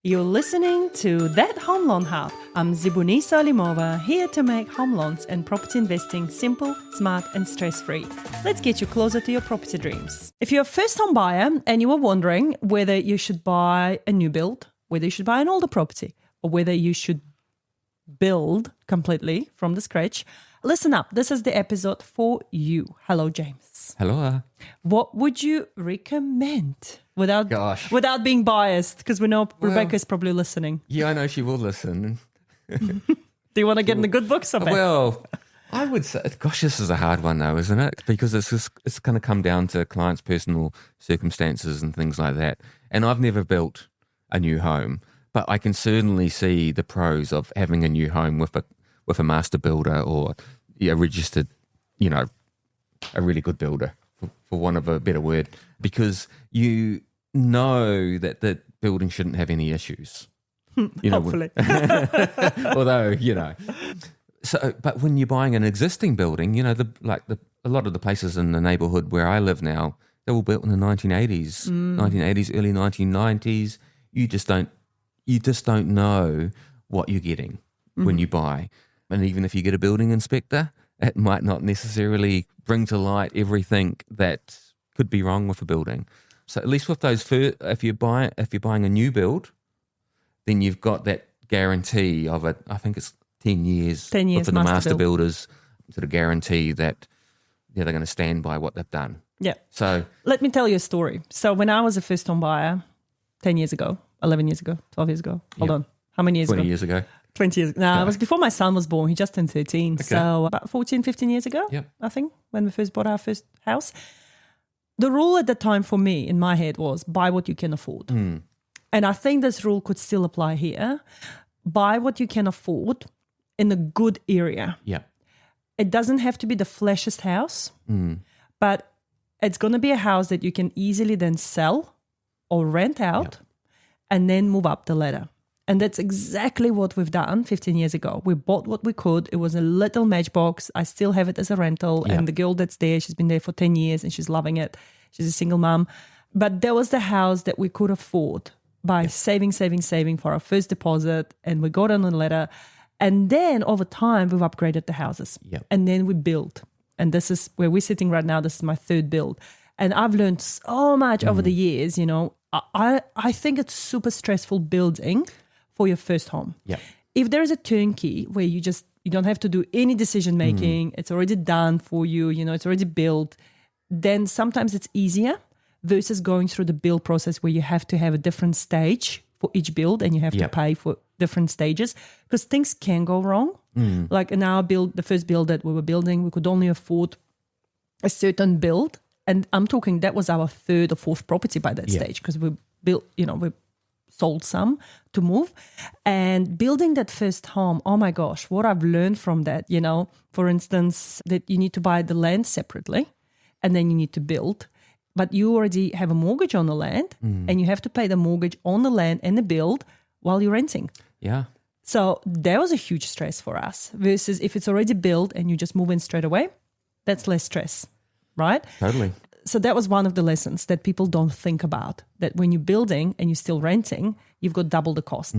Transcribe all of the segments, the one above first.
You're listening to That Home Loan Hub. I'm Zibuni Salimova, here to make home loans and property investing simple, smart and stress-free. Let's get you closer to your property dreams. If you're a first-home buyer and you are wondering whether you should buy a new build, whether you should buy an older property, or whether you should build completely from the scratch, listen up. This is the episode for you. Hello, James. Hello. What would you recommend without being biased? Because we know Rebecca's probably listening. Yeah, I know she will listen. Do you want to get in the good books or bad? Well, I would say, gosh, this is a hard one though, isn't it? Because it's going to come down to clients' personal circumstances and things like that. And I've never built a new home, but I can certainly see the pros of having a new home with a master builder or a registered, a really good builder, for want of a better word, because you know that the building shouldn't have any issues. Hopefully. Although, So, but when you're buying an existing building, a lot of the places in the neighbourhood where I live now, they were built in the 1980s, early 1990s. You just don't know what you're getting when you buy. And even if you get a building inspector, it might not necessarily bring to light everything that could be wrong with a building. So at least with those, if you're buying a new build, then you've got that guarantee of it. I think it's 10 years. 10 years for the master builders, sort of guarantee that they're going to stand by what they've done. Yeah. So let me tell you a story. So when I was a first-home buyer 10 years ago, 11 years ago, 12 years ago. Hold on. How many years 20 ago? 20 years ago. 20 years. No, it was before my son was born. He just turned 13. Okay. So about 14, 15 years ago, I think, when we first bought our first house. The rule at the time for me in my head was buy what you can afford. And I think this rule could still apply here. Buy what you can afford in a good area. Yeah. It doesn't have to be the flashiest house, but it's going to be a house that you can easily then sell or rent out and then move up the ladder. And that's exactly what we've done 15 years ago. We bought what we could. It was a little matchbox. I still have it as a rental. And the girl that's there, she's been there for 10 years and she's loving it. She's a single mom. But that was the house that we could afford by saving for our first deposit. And we got on the ladder. And then over time, we've upgraded the houses. Yep. And then we built. And this is where we're sitting right now. This is my third build. And I've learned so much over the years, I think it's super stressful building for your first home. Yeah. If there is a turnkey where you don't have to do any decision making, it's already done for you, it's already built, then sometimes it's easier versus going through the build process where you have to have a different stage for each build and you have to pay for different stages because things can go wrong. Like in our build, the first build that we were building, we could only afford a certain build. And I'm talking that was our third or fourth property by that stage because we built, we sold some to move. And building that first home, oh my gosh, what I've learned from that, for instance, that you need to buy the land separately and then you need to build. But you already have a mortgage on the land and you have to pay the mortgage on the land and the build while you're renting. Yeah. So that was a huge stress for us versus if it's already built and you just move in straight away, that's less stress, right? Totally. So that was one of the lessons that people don't think about, that when you're building and you're still renting, you've got double the cost.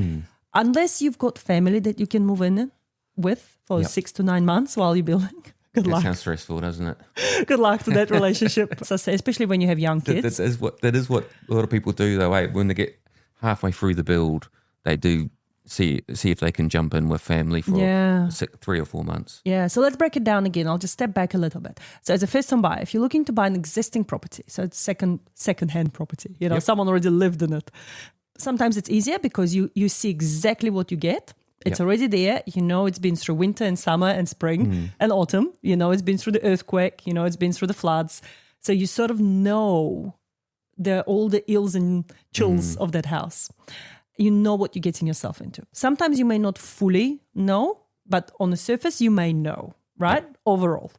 Unless you've got family that you can move in with for 6 to 9 months while you're building. Good luck. That sounds stressful, doesn't it? Good luck to that relationship. So especially when you have young kids. That is what a lot of people do though. When they get halfway through the build, they do see if they can jump in with family for 3 or 4 months. Yeah, so let's break it down again. I'll just step back a little bit. So as a first-time buyer, if you're looking to buy an existing property, so it's second-hand property, someone already lived in it. Sometimes it's easier because you see exactly what you get. It's already there. It's been through winter and summer and spring and autumn. It's been through the earthquake. It's been through the floods. So you sort of know all the ills and chills of that house. You know what you're getting yourself into. Sometimes you may not fully know, but on the surface you may know, right? Overall.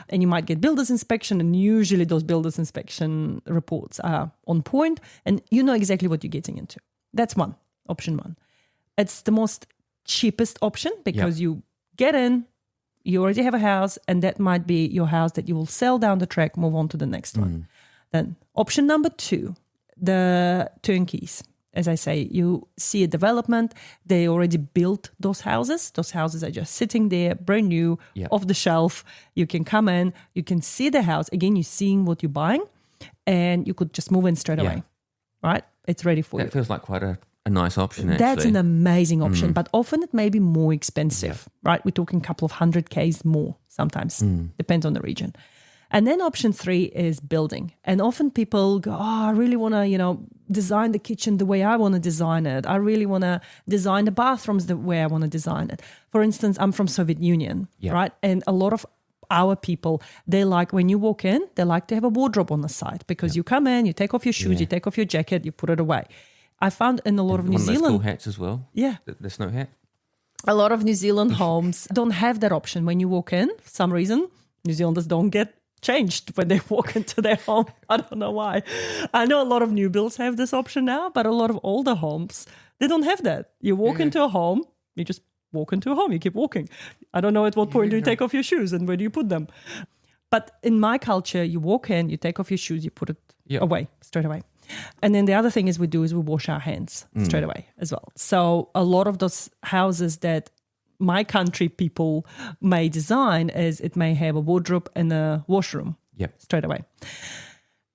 And you might get builder's inspection, and usually those builder's inspection reports are on point, and you know exactly what you're getting into. That's option one. It's the most cheapest option because you get in, you already have a house, and that might be your house that you will sell down the track, move on to the next one. Then option number two, the turnkeys. as I say, you see a development, they already built those houses. Those houses are just sitting there, brand new, off the shelf. You can come in, you can see the house. Again, you're seeing what you're buying, and you could just move in straight away, right? It's ready for you. That feels like quite a nice option, actually. That's an amazing option, but often it may be more expensive, right? We're talking a couple of $100Ks more sometimes, depends on the region. And then option 3 is building. And often people go, I really want to, design the kitchen the way I want to design it. I really want to design the bathrooms the way I want to design it. For instance, I'm from Soviet Union, right? And a lot of our people, they like, when you walk in, they like to have a wardrobe on the side because you come in, you take off your shoes, you take off your jacket, you put it away. I found in a lot of New Zealand... One of those cool hats as well. Yeah. The snow hat. A lot of New Zealand homes don't have that option. When you walk in, for some reason, New Zealanders don't get changed when they walk into their home. I don't know why. I know a lot of new builds have this option now, but a lot of older homes, they don't have that. You walk into a home, you just walk into a home, you keep walking. I don't know at what point do you take off your shoes and where do you put them. But in my culture, you walk in, you take off your shoes, you put it away, straight away. And then the other thing is we wash our hands straight away as well. So a lot of those houses that my country people may design is it may have a wardrobe and a washroom straight away.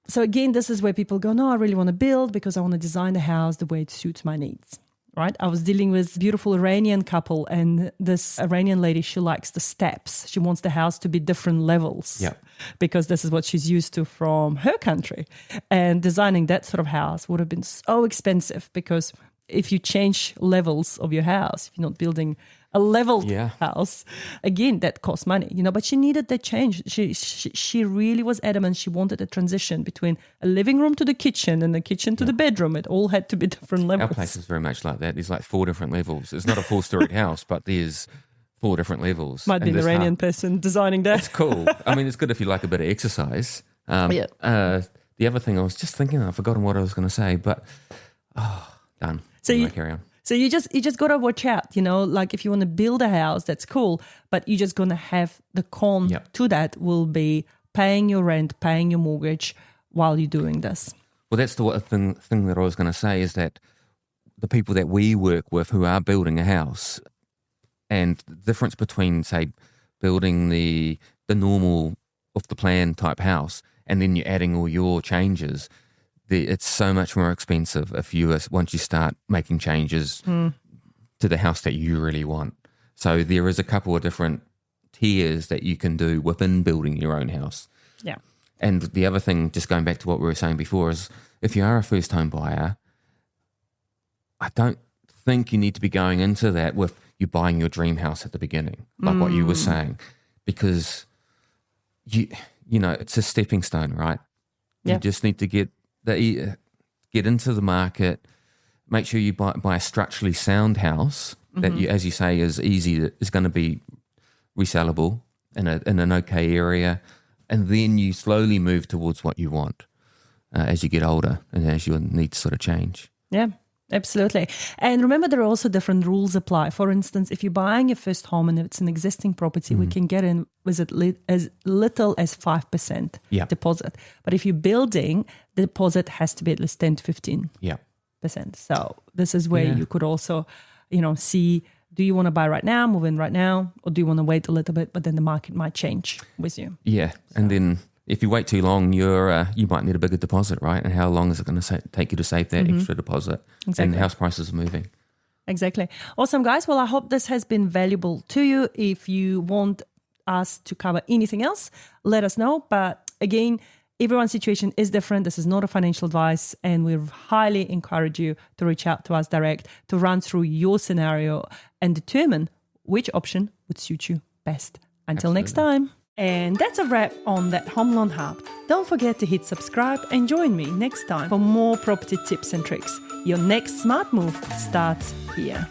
So again, this is where people go, no, I really want to build because I want to design the house the way it suits my needs, right? I was dealing with a beautiful Iranian couple, and this Iranian lady, she likes the steps. She wants the house to be different levels because this is what she's used to from her country. And designing that sort of house would have been so expensive because if you change levels of your house, if you're not building a leveled house, again, that costs money, but she needed that change. She really was adamant. She wanted a transition between a living room to the kitchen and the kitchen to the bedroom. It all had to be different levels. Our place is very much like that. There's like 4 different levels. It's not a 4-storied house, but there's 4 different levels. Might be an Iranian person designing that. It's cool. I mean, it's good if you like a bit of exercise. The other thing I was just thinking, I've forgotten what I was going to say, but done. So anyway, carry on. So you just got to watch out, like if you want to build a house, that's cool, but you're just going to have the con to that will be paying your rent, paying your mortgage while you're doing this. Well, that's the thing that I was going to say is that the people that we work with who are building a house and the difference between, say, building the normal off-the-plan type house and then you're adding all your changes, it's so much more expensive once you start making changes to the house that you really want. So there is a couple of different tiers that you can do within building your own house. Yeah. And the other thing, just going back to what we were saying before, is if you are a first home buyer, I don't think you need to be going into that with you buying your dream house at the beginning, like what you were saying, because you know it's a stepping stone, right? You just need to get into the market, make sure you buy a structurally sound house that you, as you say, is going to be resellable in an okay area, and then you slowly move towards what you want as you get older and as your needs sort of change. Yeah, absolutely. And remember, there are also different rules apply. For instance, if you're buying your first home and it's an existing property, we can get in with as little as 5% deposit. But if you're building, the deposit has to be at least 10 to 15%. So this is where you could also, see, do you want to buy right now, move in right now, or do you want to wait a little bit, but then the market might change with you? Yeah. So. And then if you wait too long, you might need a bigger deposit, right? And how long is it going to take you to save that extra deposit? Exactly. And house prices are moving. Exactly. Awesome, guys. Well, I hope this has been valuable to you. If you want us to cover anything else, let us know. But again, everyone's situation is different. This is not a financial advice, and we highly encourage you to reach out to us direct to run through your scenario and determine which option would suit you best. Until next time. And that's a wrap on That Home Loan Hub. Don't forget to hit subscribe and join me next time for more property tips and tricks. Your next smart move starts here.